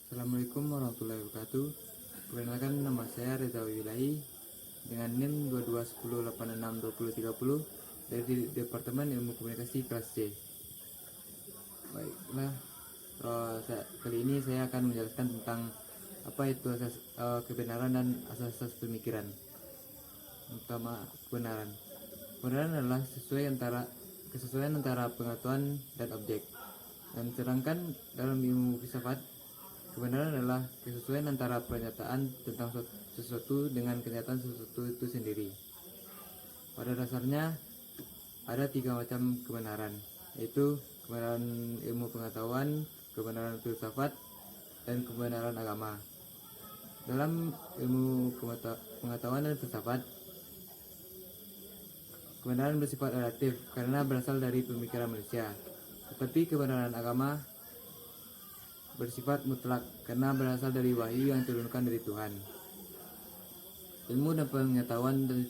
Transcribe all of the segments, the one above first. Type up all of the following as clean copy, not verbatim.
Assalamualaikum warahmatullahi wabarakatuh. Perkenalkan, nama saya Reza Wilahi dengan NIM 2210862030 dari Departemen Ilmu Komunikasi kelas C. Baiklah, kali ini saya akan menjelaskan tentang apa itu asas kebenaran dan asas-asas pemikiran. Pertama, kebenaran. Kebenaran adalah kesesuaian antara pengetahuan dan objek. Dan sedangkan dalam ilmu filsafat, kebenaran adalah kesesuaian antara pernyataan tentang sesuatu dengan kenyataan sesuatu itu sendiri. Pada dasarnya ada 3 macam kebenaran, yaitu kebenaran ilmu pengetahuan, kebenaran filsafat, dan kebenaran agama. Dalam ilmu pengetahuan dan filsafat, kebenaran bersifat relatif karena berasal dari pemikiran manusia. Tetapi kebenaran agama bersifat mutlak karena berasal dari wahyu yang diturunkan dari Tuhan. Ilmu dan pengetahuan dan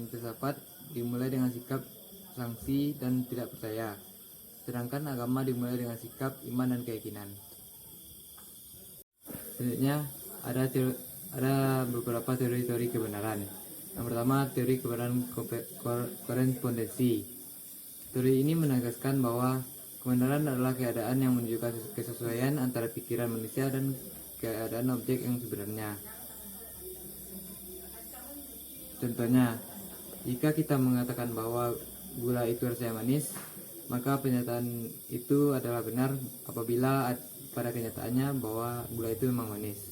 filsafat dimulai dengan sikap sanksi dan tidak percaya, sedangkan agama dimulai dengan sikap iman dan keyakinan. Selanjutnya ada beberapa teori-teori kebenaran. Yang pertama, teori kebenaran korespondensi. Teori ini menegaskan bahwa kebenaran adalah keadaan yang menunjukkan kesesuaian antara pikiran manusia dan keadaan objek yang sebenarnya. Contohnya, jika kita mengatakan bahwa gula itu rasanya manis, maka pernyataan itu adalah benar apabila pada kenyataannya bahwa gula itu memang manis.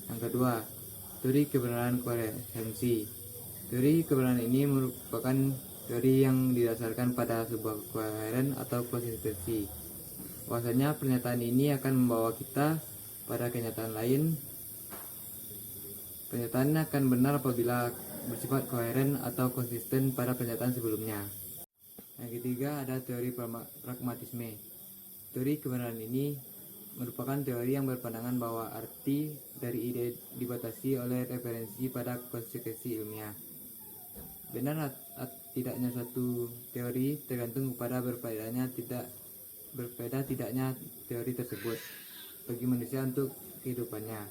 Yang kedua, teori kebenaran koherensi. Teori kebenaran ini merupakan teori yang didasarkan pada sebuah koheren atau konsistensi. Bahwasanya pernyataan ini akan membawa kita pada kenyataan lain. Pernyataannya akan benar apabila bersifat koheren atau konsisten pada pernyataan sebelumnya. Yang ketiga, ada teori pragmatisme. Teori kebenaran ini merupakan teori yang berpandangan bahwa arti dari ide dibatasi oleh referensi pada konsekuensi ilmiah. Benar tidaknya suatu teori tergantung kepada berbeda tidaknya teori tersebut bagi manusia untuk kehidupannya.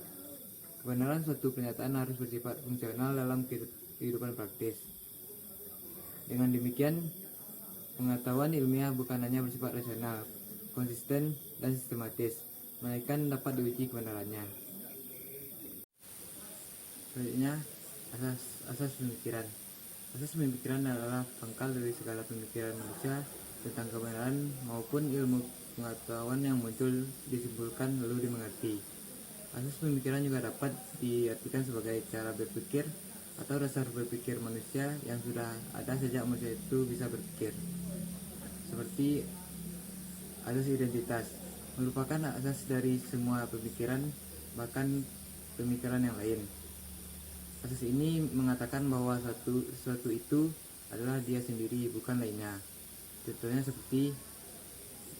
Kebenaran suatu pernyataan harus bersifat fungsional dalam kehidupan praktis. Dengan demikian, pengetahuan ilmiah bukan hanya bersifat rasional, konsisten, dan sistematis, melainkan dapat diuji kebenarannya. Selanjutnya, asas pemikiran. Asas pemikiran adalah pangkal dari segala pemikiran manusia tentang kebenaran maupun ilmu pengetahuan yang muncul, disimpulkan lalu dimengerti. Asas pemikiran juga dapat diartikan sebagai cara berpikir atau dasar berpikir manusia yang sudah ada sejak manusia itu bisa berpikir. Seperti asas identitas, merupakan asas dari semua pemikiran, bahkan pemikiran yang lain. Asas ini mengatakan bahwa sesuatu itu adalah dia sendiri, bukan lainnya. Contohnya seperti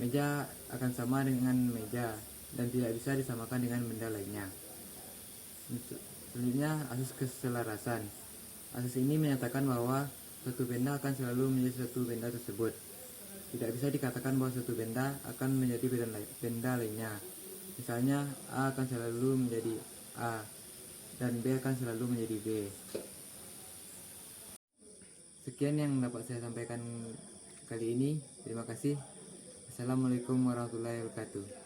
meja akan sama dengan meja dan tidak bisa disamakan dengan benda lainnya. Selanjutnya, asas keselarasan. Asas ini menyatakan bahwa suatu benda akan selalu menjadi suatu benda tersebut. Tidak bisa dikatakan bahwa suatu benda akan menjadi benda lainnya. Misalnya, A akan selalu menjadi A dan B akan selalu menjadi B. Sekian yang dapat saya sampaikan kali ini. Terima kasih. Assalamualaikum warahmatullahi wabarakatuh.